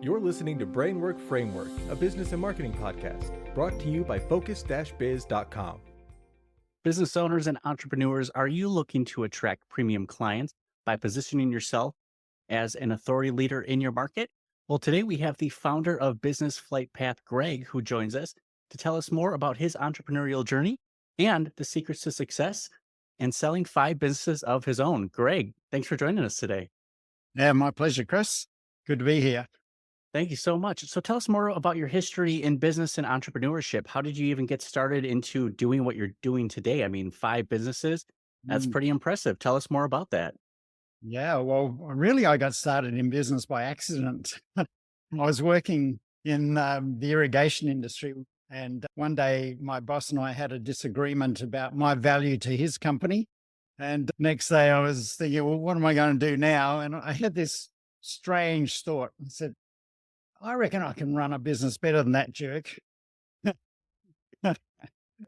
You're listening to Brainwork Framework, a business and marketing podcast, brought to you by focus-biz.com. Business owners and entrepreneurs, are you looking to attract premium clients by positioning yourself as an authority leader in your market? Well, today we have the founder of Business Flight Path, Greg, who joins us to tell us more about his entrepreneurial journey and the secrets to success and selling 5 businesses of his own. Greg, thanks for joining us today. Yeah, my pleasure, Chris. Good to be here. Thank you so much. So tell us more about your history in business and entrepreneurship. How did you even get started into doing what you're doing today? I mean, 5 businesses, that's pretty impressive. Tell us more about that. Yeah, well, really, I got started in business by accident. I was working in the irrigation industry, and one day my boss and I had a disagreement about my value to his company. And next day I was thinking, well, what am I going to do now? And I had this strange thought. I said, I reckon I can run a business better than that jerk.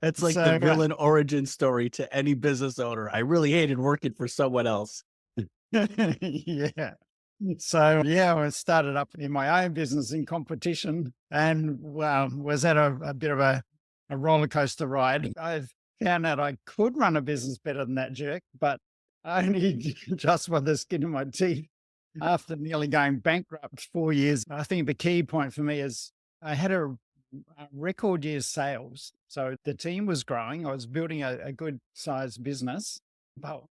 It's like the villain origin story to any business owner. I really hated working for someone else. Yeah. So, I started up in my own business in competition and was at a bit of a roller coaster ride. I found out I could run a business better than that jerk, but only just with the skin of my teeth. After nearly going bankrupt 4 years, I think the key point for me is I had a record year's sales. So the team was growing. I was building a good sized business, but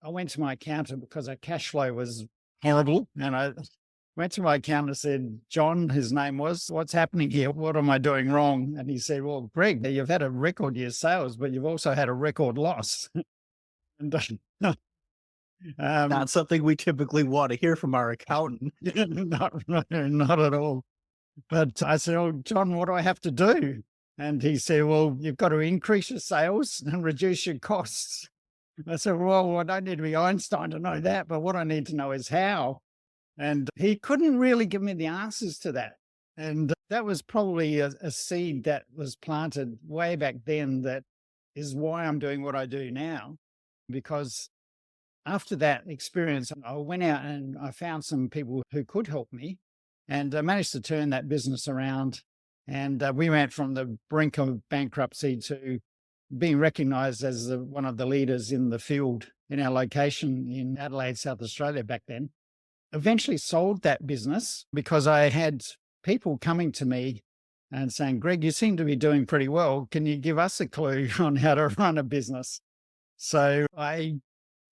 I went to my accountant because our cash flow was horrible. And I went to my accountant and said, John, his name was, what's happening here? What am I doing wrong? And he said, well, Greg, you've had a record year's sales, but you've also had a record loss. And not something we typically want to hear from our accountant. Not at all. But I said, oh, John, what do I have to do? And he said, well, you've got to increase your sales and reduce your costs. I said, well, I don't need to be Einstein to know that, but what I need to know is how. And he couldn't really give me the answers to that. And that was probably a seed that was planted way back then. That is why I'm doing what I do now, because after that experience, I went out and I found some people who could help me, and I managed to turn that business around. And we went from the brink of bankruptcy to being recognized as one of the leaders in the field in our location in Adelaide, South Australia back then. Eventually sold that business because I had people coming to me and saying, Greg, you seem to be doing pretty well. Can you give us a clue on how to run a business? So I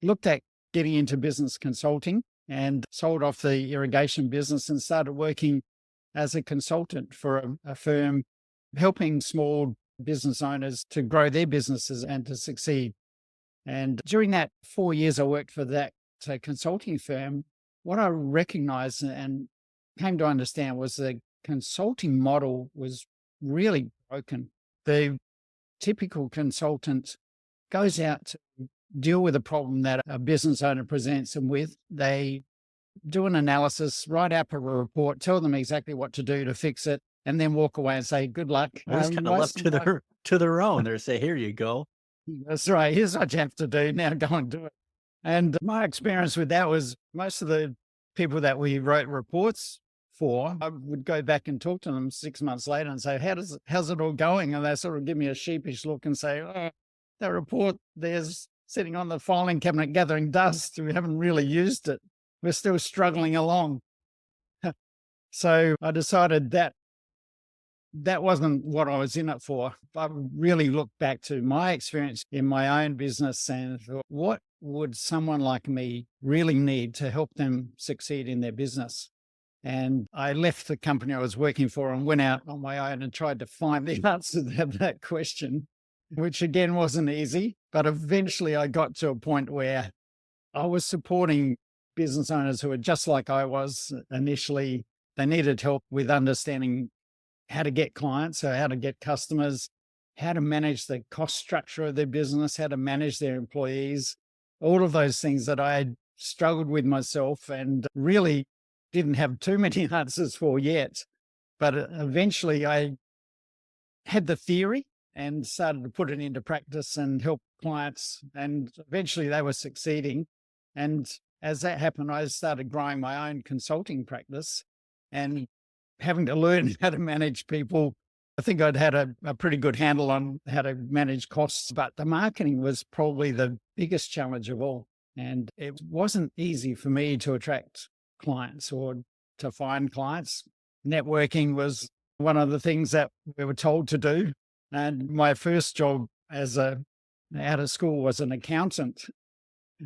looked at getting into business consulting and sold off the irrigation business and started working as a consultant for a firm, helping small business owners to grow their businesses and to succeed. And during that 4 years I worked for that consulting firm, what I recognized and came to understand was the consulting model was really broken. The typical consultant goes out to deal with a problem that a business owner presents them with. They do an analysis, write up a report, tell them exactly what to do to fix it, and then walk away and say, good luck. They're just kind of left to their own. They say, here you go. That's right. Here's what you have to do. Now go and do it. And my experience with that was most of the people that we wrote reports for, I would go back and talk to them 6 months later and say, how's it all going? And they sort of give me a sheepish look and say, oh, that report there's sitting on the filing cabinet gathering dust. We haven't really used it. We're still struggling along. So I decided that wasn't what I was in it for. I really looked back to my experience in my own business and thought, what would someone like me really need to help them succeed in their business? And I left the company I was working for and went out on my own and tried to find the answer to that question, which again wasn't easy. But eventually I got to a point where I was supporting business owners who were just like I was initially. They needed help with understanding how to get clients, so how to get customers, how to manage the cost structure of their business, how to manage their employees, all of those things that I had struggled with myself and really didn't have too many answers for yet. But eventually I had the theory and started to put it into practice and help clients. And eventually they were succeeding. And as that happened, I started growing my own consulting practice. and having to learn how to manage people. I think I'd had a pretty good handle on how to manage costs, but the marketing was probably the biggest challenge of all. And it wasn't easy for me to attract clients or to find clients. Networking was one of the things that we were told to do. And my first job out of school was an accountant.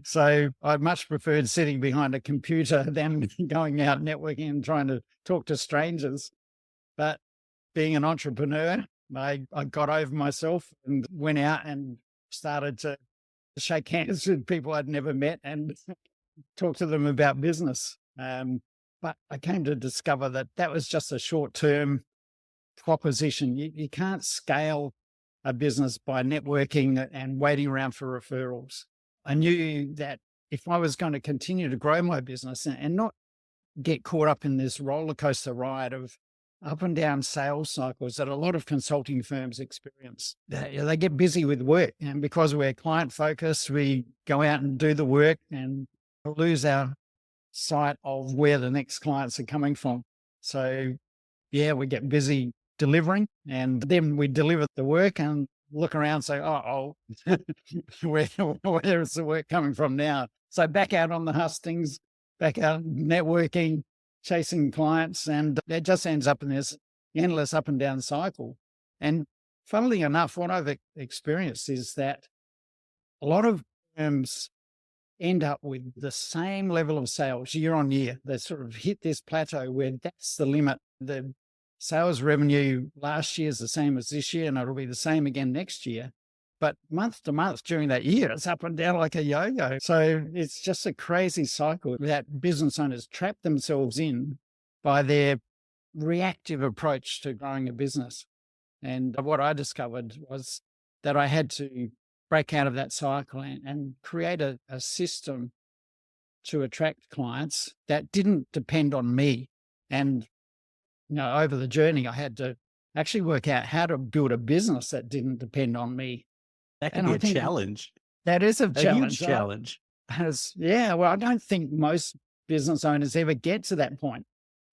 So I much preferred sitting behind a computer than going out networking and trying to talk to strangers. But being an entrepreneur, I got over myself and went out and started to shake hands with people I'd never met and talk to them about business. But I came to discover that was just a short-term proposition. You can't scale a business by networking and waiting around for referrals. I knew that if I was going to continue to grow my business and not get caught up in this roller coaster ride of up and down sales cycles that a lot of consulting firms experience, they get busy with work. And because we're client focused, we go out and do the work and lose our sight of where the next clients are coming from. So yeah, we get busy delivering and then we deliver the work and look around and say, where's the work coming from now? So back out on the hustings, back out networking, chasing clients, and it just ends up in this endless up and down cycle. And funnily enough, what I've experienced is that a lot of firms end up with the same level of sales year on year. They sort of hit this plateau where that's the limit. The sales revenue last year is the same as this year, and it'll be the same again next year. But month to month during that year, it's up and down like a yo-yo. So it's just a crazy cycle that business owners trap themselves in by their reactive approach to growing a business. And what I discovered was that I had to break out of that cycle and create a system to attract clients that didn't depend on me. And over the journey, I had to actually work out how to build a business that didn't depend on me. That can be a challenge. That is a challenge. Huge challenge. Well, I don't think most business owners ever get to that point.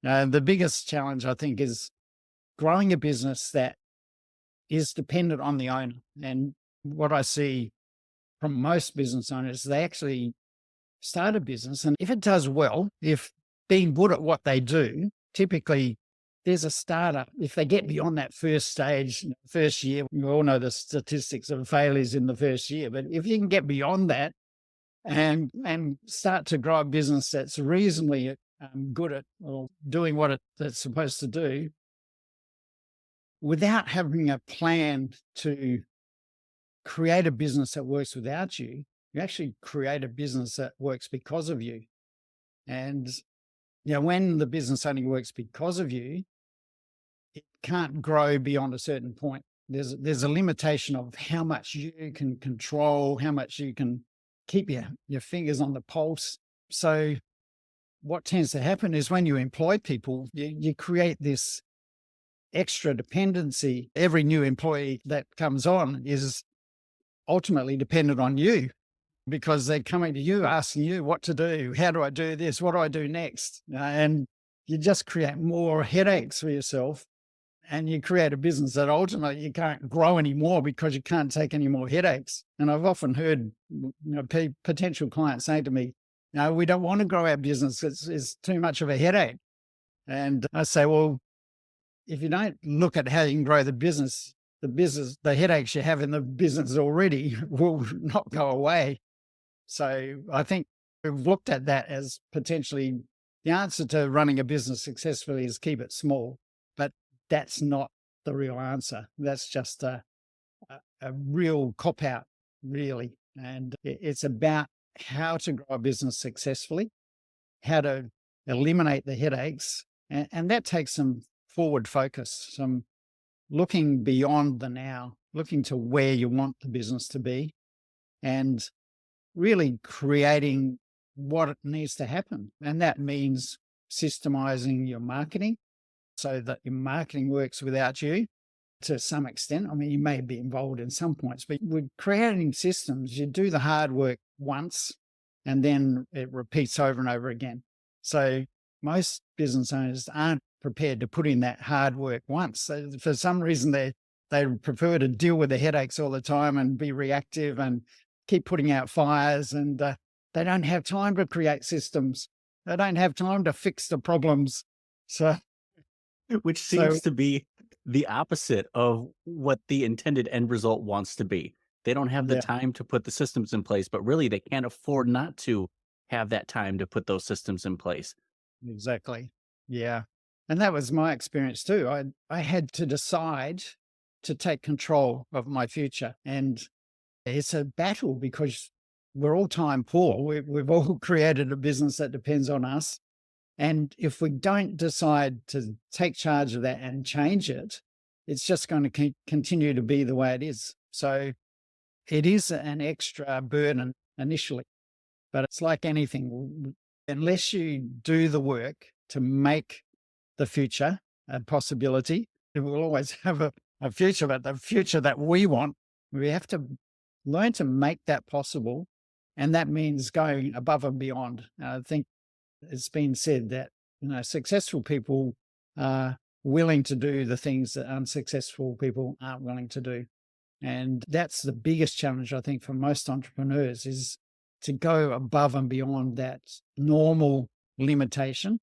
The biggest challenge, I think, is growing a business that is dependent on the owner. And what I see from most business owners, they actually start a business. And if it does well, if being good at what they do, typically there's a startup. If they get beyond that first stage, first year, we all know the statistics of failures in the first year, but if you can get beyond that and start to grow a business that's reasonably good at or doing what it's supposed to do, without having a plan to create a business that works without you, you actually create a business that works because of you. And when the business only works because of you, it can't grow beyond a certain point. There's a limitation of how much you can control, how much you can keep your fingers on the pulse. So what tends to happen is when you employ people, you create this extra dependency. Every new employee that comes on is ultimately dependent on you because they're coming to you, asking you what to do. How do I do this? What do I do next? And you just create more headaches for yourself. And you create a business that ultimately you can't grow anymore because you can't take any more headaches. And I've often heard potential clients say to me, no, we don't want to grow our business. It's too much of a headache. And I say, well, if you don't look at how you can grow the business, the headaches you have in the business already will not go away. So I think we've looked at that as potentially the answer to running a business successfully is keep it small. But that's not the real answer. That's just a real cop-out, really. And it's about how to grow a business successfully, how to eliminate the headaches. And that takes some forward focus, some looking beyond the now, looking to where you want the business to be, and really creating what it needs to happen. And that means systemizing your marketing, so that your marketing works without you to some extent. I mean, you may be involved in some points, but with creating systems, you do the hard work once and then it repeats over and over again. So most business owners aren't prepared to put in that hard work once. So for some reason, they prefer to deal with the headaches all the time and be reactive and keep putting out fires. And they don't have time to create systems. They don't have time to fix the problems. Which seems to be the opposite of what the intended end result wants to be. They don't have the Yeah. time to put the systems in place, but really they can't afford not to have that time to put those systems in place. Exactly. Yeah. And that was my experience too. I had to decide to take control of my future. And it's a battle because we're all time poor. We've all created a business that depends on us. And if we don't decide to take charge of that and change it, it's just going to continue to be the way it is. So it is an extra burden initially, but it's like anything. Unless you do the work to make the future a possibility, we'll always have a future, but the future that we want, we have to learn to make that possible. And that means going above and beyond. I think it's been said that, successful people are willing to do the things that unsuccessful people aren't willing to do. And that's the biggest challenge, I think, for most entrepreneurs is to go above and beyond that normal limitation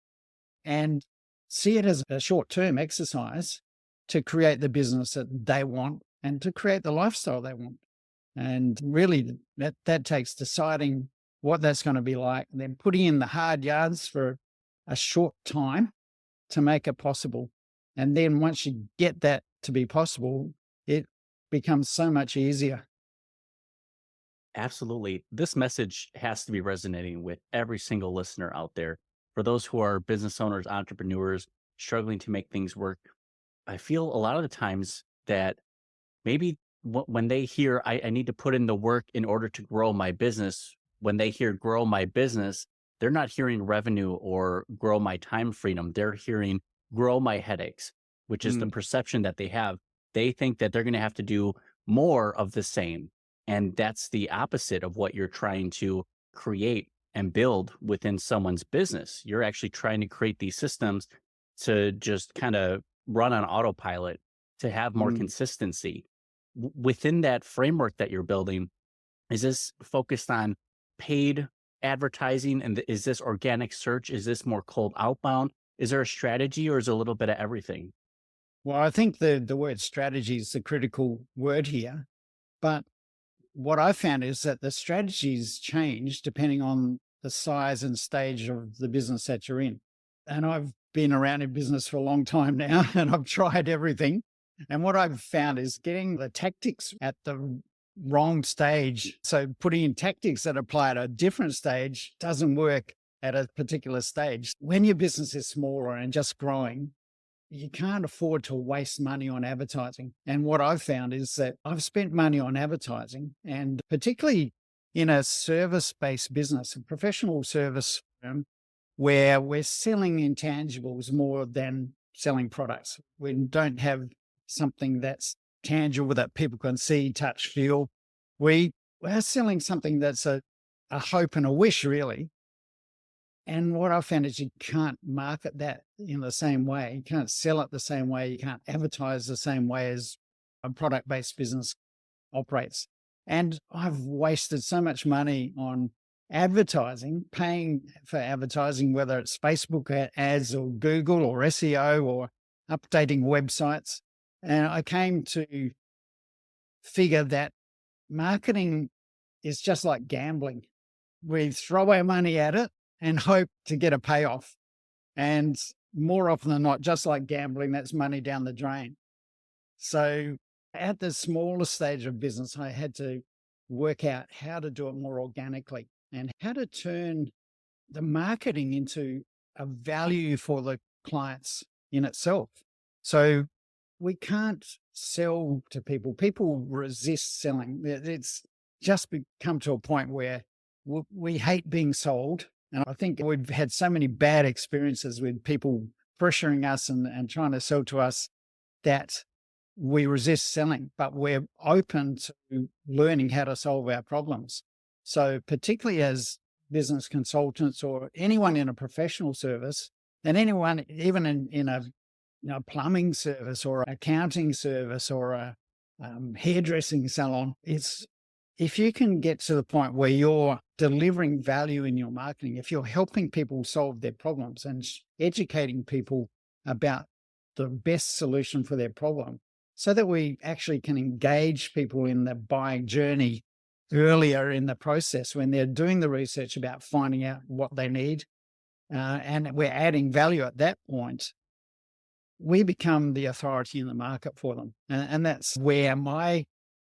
and see it as a short-term exercise to create the business that they want and to create the lifestyle they want. And really that takes deciding what that's going to be like, and then putting in the hard yards for a short time to make it possible. And then once you get that to be possible, it becomes so much easier. Absolutely. This message has to be resonating with every single listener out there. For those who are business owners, entrepreneurs, struggling to make things work, I feel a lot of the times that maybe when they hear, I need to put in the work in order to grow my business, when they hear grow my business, they're not hearing revenue or grow my time freedom. They're hearing grow my headaches, which is the perception that they have. They think that they're going to have to do more of the same. And that's the opposite of what you're trying to create and build within someone's business. You're actually trying to create these systems to just kind of run on autopilot, to have more consistency. Within that framework that you're building, is this focused on paid advertising? And is this organic search? Is this more cold outbound? Is there a strategy, or is it a little bit of everything? Well, I think the word strategy is the critical word here. But what I found is that the strategies change depending on the size and stage of the business that you're in. And I've been around in business for a long time now, and I've tried everything. And what I've found is getting the tactics at the wrong stage. So putting in tactics that apply at a different stage doesn't work at a particular stage. When your business is smaller and just growing, you can't afford to waste money on advertising. And what I've found is that I've spent money on advertising, and particularly in a service-based business, a professional service firm, where we're selling intangibles more than selling products. We don't have something that's tangible that people can see, touch, feel. We're selling something that's a hope and a wish, really. And what I found is you can't market that in the same way. You can't sell it the same way. You can't advertise the same way as a product-based business operates. And I've wasted so much money on advertising, paying for advertising, whether it's Facebook ads or Google or SEO or updating websites. And I came to figure that marketing is just like gambling. We throw our money at it and hope to get a payoff. And more often than not, just like gambling, that's money down the drain. So at the smaller stage of business, I had to work out how to do it more organically and how to turn the marketing into a value for the clients in itself. So we can't sell to people. People resist selling. It's just come to a point where we hate being sold. And I think we've had so many bad experiences with people pressuring us and trying to sell to us that we resist selling, but we're open to learning how to solve our problems. So particularly as business consultants or anyone in a professional service, And anyone, even in a plumbing service or accounting service or a hairdressing salon, it's if you can get to the point where you're delivering value in your marketing, if you're helping people solve their problems and educating people about the best solution for their problem, so that we actually can engage people in the buying journey earlier in the process when they're doing the research about finding out what they need, and we're adding value at that point, we become the authority in the market for them. And that's where my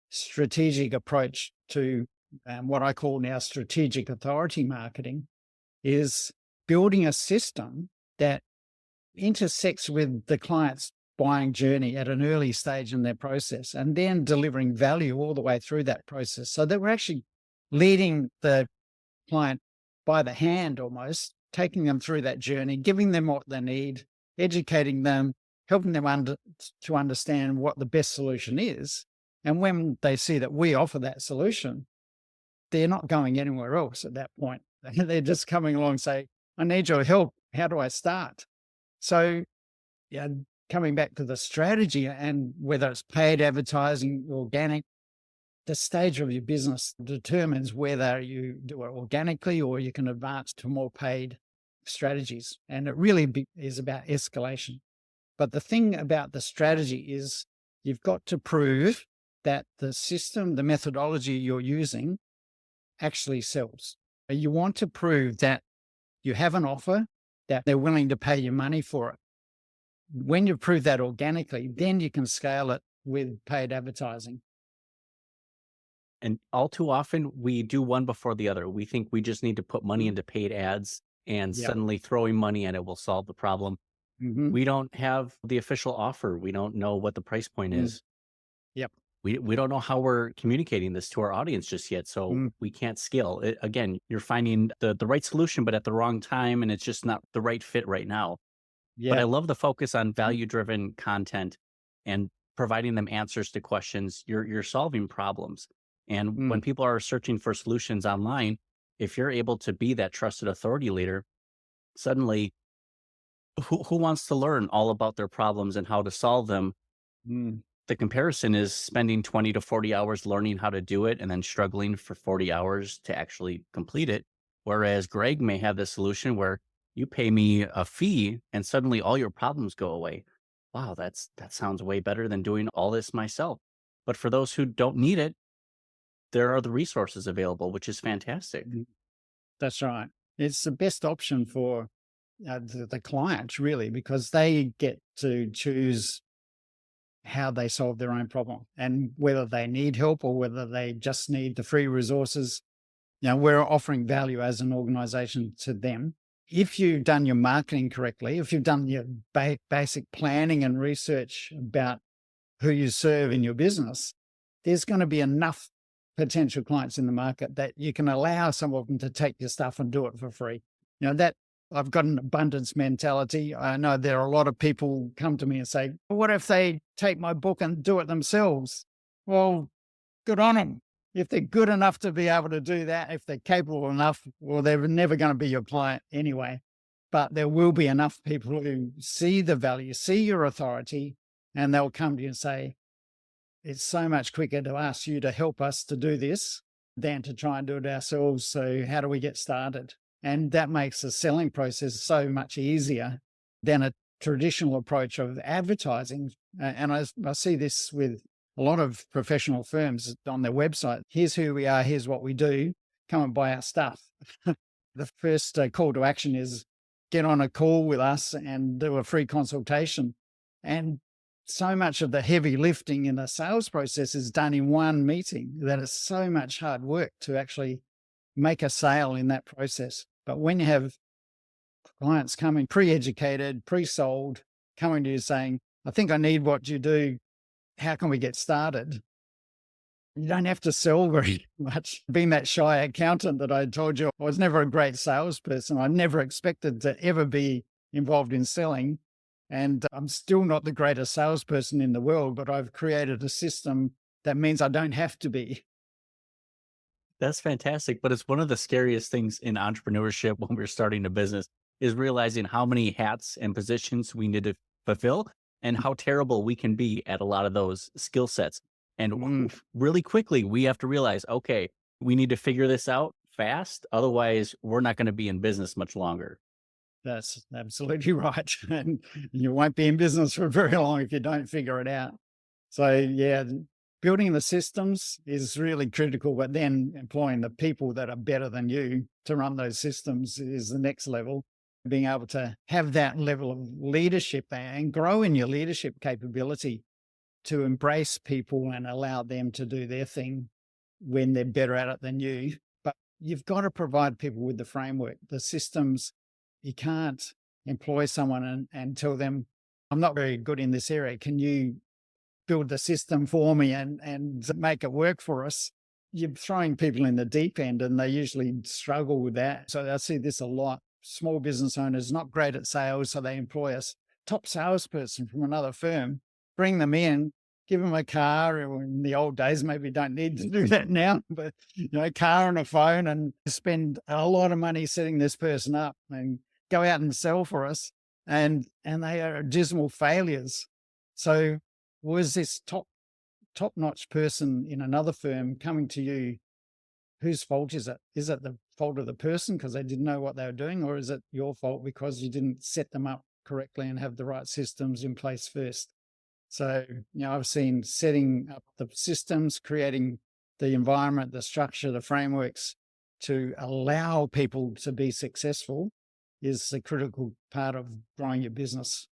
strategic approach to what I call now strategic authority marketing is building a system that intersects with the client's buying journey at an early stage in their process, and then delivering value all the way through that process, so that we're actually leading the client by the hand, almost taking them through that journey, giving them what they need, educating them, helping them to understand what the best solution is. And when they see that we offer that solution, they're not going anywhere else at that point. They're just coming along and say, I need your help. How do I start? So, yeah, coming back to the strategy, and whether it's paid advertising, organic, the stage of your business determines whether you do it organically or you can advance to more paid strategies. And it really is about escalation. But the thing about the strategy is you've got to prove that the system, the methodology you're using actually sells. You want to prove that you have an offer, that they're willing to pay you money for it. When you prove that organically, then you can scale it with paid advertising. And all too often, we do one before the other. We think we just need to put money into paid ads, and suddenly throwing money at it will solve the problem. We don't have the official offer. We don't know what the price point is. Yep. We don't know how we're communicating this to our audience just yet. So we can't scale. Again, you're finding the right solution, but at the wrong time, and it's just not the right fit right now. But I love the focus on value-driven content and providing them answers to questions. You're solving problems. And when people are searching for solutions online, if you're able to be that trusted authority leader, suddenly who wants to learn all about their problems and how to solve them? The comparison is spending 20 to 40 hours learning how to do it and then struggling for 40 hours to actually complete it. Whereas Greg may have the solution where you pay me a fee and suddenly all your problems go away. Wow, that sounds way better than doing all this myself. But for those who don't need it, there are the resources available, which is fantastic. That's right. It's the best option for the clients, really, because they get to choose how they solve their own problem and whether they need help or whether they just need the free resources. We're offering value as an organization to them. If you've done your marketing correctly, if you've done your basic planning and research about who you serve in your business, there's going to be enough potential clients in the market that you can allow some of them to take your stuff and do it for free. That I've got an abundance mentality. I know there are a lot of people come to me and say, what if they take my book and do it themselves? Well, good on them. If they're good enough to be able to do that, if they're capable enough, well, they're never going to be your client anyway. But there will be enough people who see the value, see your authority, and they'll come to you and say, it's so much quicker to ask you to help us to do this than to try and do it ourselves. So how do we get started? And that makes the selling process so much easier than a traditional approach of advertising. And I see this with a lot of professional firms on their website. Here's who we are. Here's what we do. Come and buy our stuff. The first call to action is get on a call with us and do a free consultation. And so much of the heavy lifting in the sales process is done in one meeting that it's so much hard work to actually make a sale in that process. But when you have clients coming pre-educated, pre-sold, coming to you saying, I think I need what you do. How can we get started? You don't have to sell very much. Being that shy accountant that I told you, I was never a great salesperson. I never expected to ever be involved in selling. And I'm still not the greatest salesperson in the world, but I've created a system that means I don't have to be. That's fantastic. But it's one of the scariest things in entrepreneurship when we're starting a business is realizing how many hats and positions we need to fulfill and how terrible we can be at a lot of those skill sets. And really quickly, we have to realize, okay, we need to figure this out fast. Otherwise, we're not going to be in business much longer. That's absolutely right. And you won't be in business for very long if you don't figure it out. So yeah, building the systems is really critical, but then employing the people that are better than you to run those systems is the next level. Being able to have that level of leadership and grow in your leadership capability to embrace people and allow them to do their thing when they're better at it than you. But you've got to provide people with the framework, the systems. You can't employ someone and tell them, I'm not very good in this area. Can you build the system for me and make it work for us? You're throwing people in the deep end and they usually struggle with that. So I see this a lot. Small business owners not great at sales, so they employ a top salesperson from another firm, bring them in, give them a car. In the old days, maybe you don't need to do that now, but car and a phone, and spend a lot of money setting this person up and go out and sell for us. And they are dismal failures. So was this top-notch person in another firm coming to you? Whose fault is it? Is it the fault of the person because they didn't know what they were doing, or is it your fault because you didn't set them up correctly and have the right systems in place first? So, I've seen setting up the systems, creating the environment, the structure, the frameworks to allow people to be successful is a critical part of growing your business.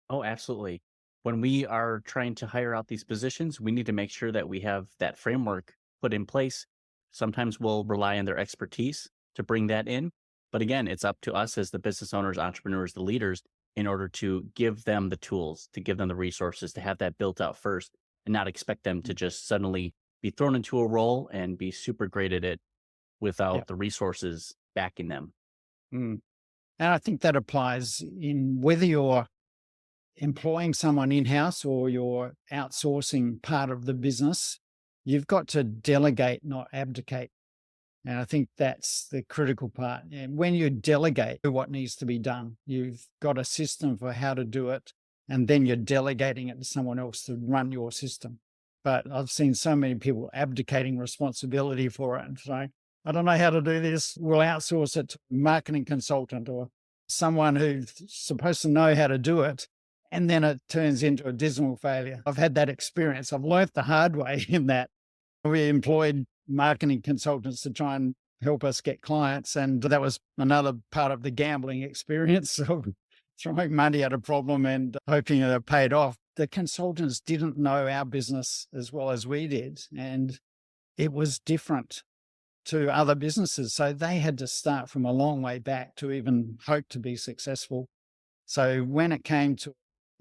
Oh, absolutely. When we are trying to hire out these positions, we need to make sure that we have that framework put in place. Sometimes we'll rely on their expertise to bring that in. But again, it's up to us as the business owners, entrepreneurs, the leaders, in order to give them the tools, to give them the resources, to have that built out first and not expect them to just suddenly be thrown into a role and be super great at it without the resources backing them. And I think that applies in whether you're employing someone in-house or you're outsourcing part of the business. You've got to delegate, not abdicate. And I think that's the critical part. And when you delegate what needs to be done, you've got a system for how to do it, and then you're delegating it to someone else to run your system. But I've seen so many people abdicating responsibility for it and saying, I don't know how to do this. We'll outsource it to a marketing consultant or someone who's supposed to know how to do it. And then it turns into a dismal failure. I've had that experience. I've learned the hard way in that. We employed marketing consultants to try and help us get clients. And that was another part of the gambling experience of throwing money at a problem and hoping it paid off. The consultants didn't know our business as well as we did. And it was different to other businesses. So they had to start from a long way back to even hope to be successful. So when it came to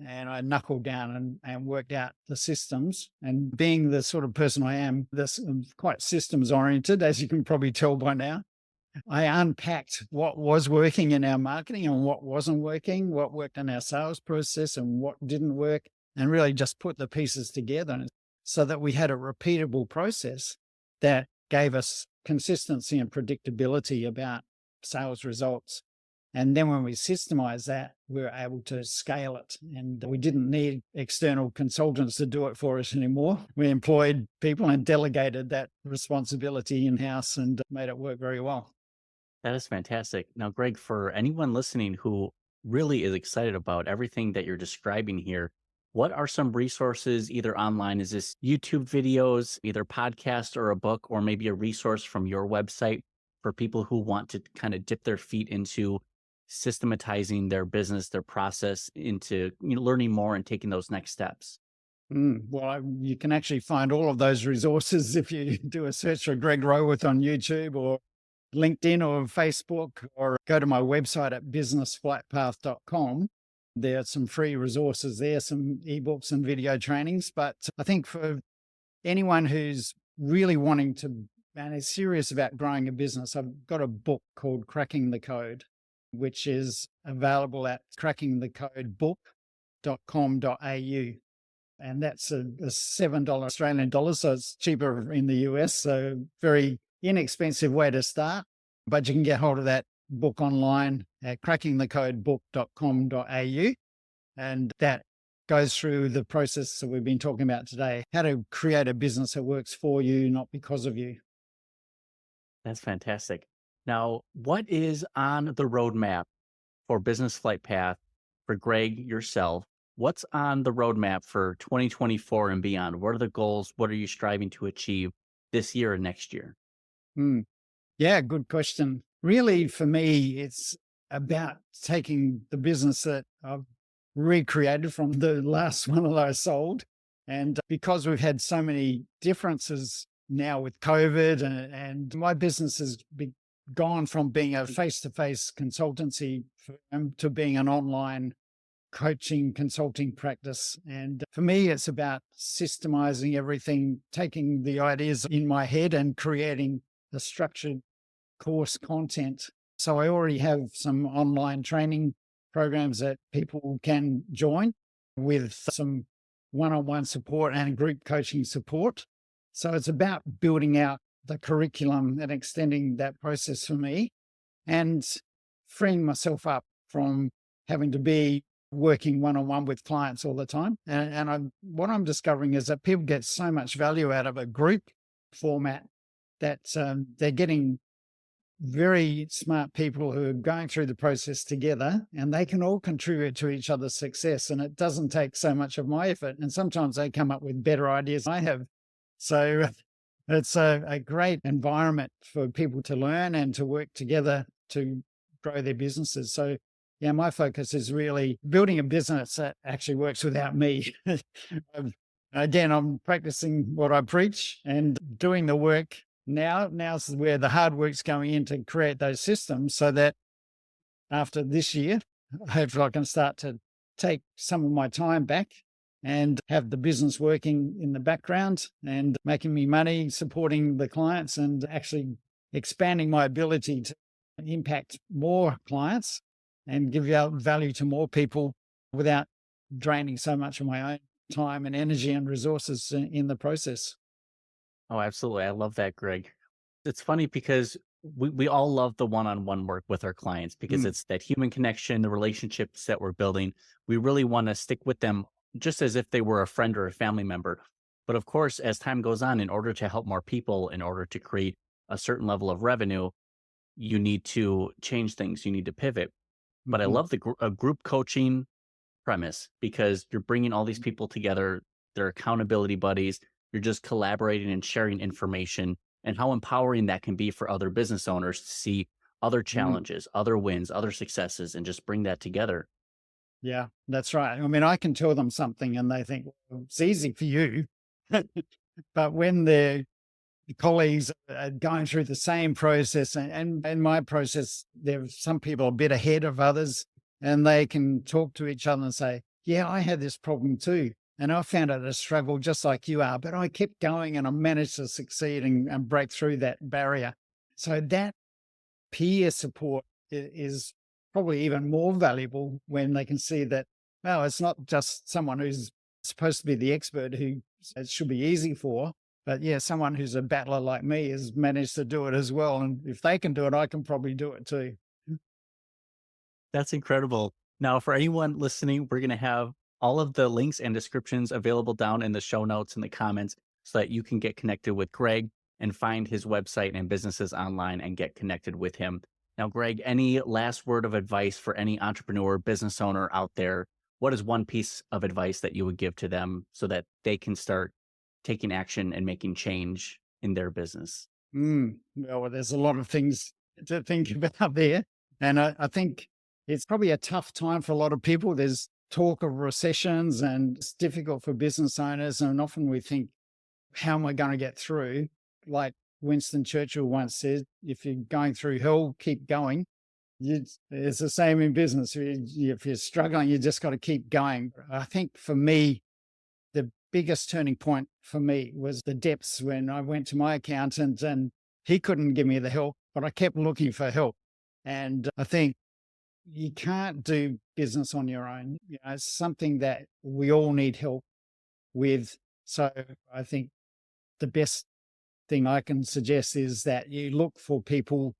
and I knuckled down and worked out the systems. And being the sort of person I am, I'm quite systems oriented, as you can probably tell by now. I unpacked what was working in our marketing and what wasn't working, what worked in our sales process and what didn't work, and really just put the pieces together so that we had a repeatable process that gave us consistency and predictability about sales results. And then when we systemized that, we were able to scale it. And we didn't need external consultants to do it for us anymore. We employed people and delegated that responsibility in-house and made it work very well. That is fantastic. Now, Greg, for anyone listening who really is excited about everything that you're describing here, what are some resources either online? Is this YouTube videos, either podcast or a book, or maybe a resource from your website for people who want to kind of dip their feet into systematizing their business, their process, into learning more and taking those next steps? Well, you can actually find all of those resources if you do a search for Greg Roworth on YouTube or LinkedIn or Facebook, or go to my website at businessflightpath.com. There are some free resources there, some ebooks and video trainings. But I think for anyone who's really wanting to and is serious about growing a business, I've got a book called Cracking the Code, which is available at crackingthecodebook.com.au. And that's a $7 Australian dollars, so it's cheaper in the US. So very inexpensive way to start, but you can get hold of that book online at crackingthecodebook.com.au. And that goes through the process that we've been talking about today, how to create a business that works for you, not because of you. That's fantastic. Now, what is on the roadmap for Business Flight Path for Greg yourself? What's on the roadmap for 2024 and beyond? What are the goals? What are you striving to achieve this year and next year? Yeah, good question. Really, for me, it's about taking the business that I've recreated from the last one that I sold. And because we've had so many differences now with COVID, and my business has gone from being a face-to-face consultancy firm to being an online coaching consulting practice. And for me, it's about systemizing everything, taking the ideas in my head and creating the structured course content. So I already have some online training programs that people can join with some one-on-one support and group coaching support. So it's about building out the curriculum and extending that process for me and freeing myself up from having to be working one-on-one with clients all the time. And what I'm discovering is that people get so much value out of a group format that they're getting very smart people who are going through the process together, and they can all contribute to each other's success. And it doesn't take so much of my effort. And sometimes they come up with better ideas than I have. So it's a great environment for people to learn and to work together to grow their businesses. So yeah, my focus is really building a business that actually works without me. Again, I'm practicing what I preach and doing the work now. Now's where the hard work's going in to create those systems so that after this year, hopefully I can start to take some of my time back and have the business working in the background and making me money, supporting the clients, and actually expanding my ability to impact more clients and give out value to more people without draining so much of my own time and energy and resources in the process. Oh, absolutely. I love that, Greg. It's funny because we all love the one-on-one work with our clients because it's that human connection, the relationships that we're building. We really want to stick with them just as if they were a friend or a family member. But of course, as time goes on, in order to help more people, in order to create a certain level of revenue, you need to change things. You need to pivot. But I love the group coaching premise because you're bringing all these people together. They're accountability buddies. You're just collaborating and sharing information, and how empowering that can be for other business owners to see other challenges, other wins, other successes, and just bring that together. Yeah, that's right. I mean, I can tell them something and they think, well, it's easy for you. But when their colleagues are going through the same process, and in my process, there's some people a bit ahead of others, and they can talk to each other and say, yeah, I had this problem too. And I found it a struggle just like you are, but I kept going and I managed to succeed and break through that barrier. So that peer support is probably even more valuable when they can see that, well, it's not just someone who's supposed to be the expert who it should be easy for, but yeah, someone who's a battler like me has managed to do it as well. And if they can do it, I can probably do it too. That's incredible. Now, for anyone listening, we're going to have all of the links and descriptions available down in the show notes and the comments so that you can get connected with Greg and find his website and businesses online and get connected with him. Now, Greg, any last word of advice for any entrepreneur, business owner out there? What is one piece of advice that you would give to them so that they can start taking action and making change in their business? Well, there's a lot of things to think about there. And I think it's probably a tough time for a lot of people. There's talk of recessions and it's difficult for business owners. And often we think, how am I going to get through? Like Winston Churchill once said, if you're going through hell, keep going. It's the same in business. If you're struggling, you just got to keep going. I think for me, the biggest turning point for me was the depths when I went to my accountant and he couldn't give me the help, but I kept looking for help. And I think you can't do business on your own. You know, it's something that we all need help with. So I think the best thing I can suggest is that you look for people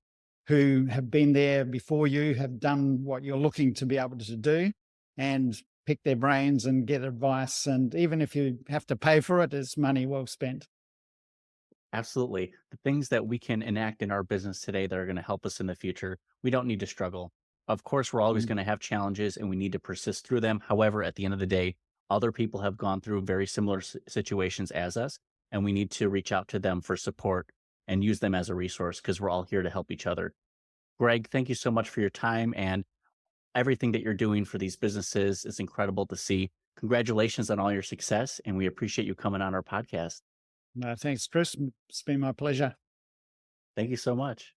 who have been there before you, have done what you're looking to be able to do, and pick their brains and get advice. And even if you have to pay for it, it's money well spent. Absolutely. The things that we can enact in our business today that are going to help us in the future, we don't need to struggle. Of course, we're always going to have challenges and we need to persist through them. However, at the end of the day, other people have gone through very similar situations as us, and we need to reach out to them for support and use them as a resource because we're all here to help each other. Greg, thank you so much for your time and everything that you're doing for these businesses. Is incredible to see. Congratulations on all your success, and we appreciate you coming on our podcast. No, thanks, Chris. It's been my pleasure. Thank you so much.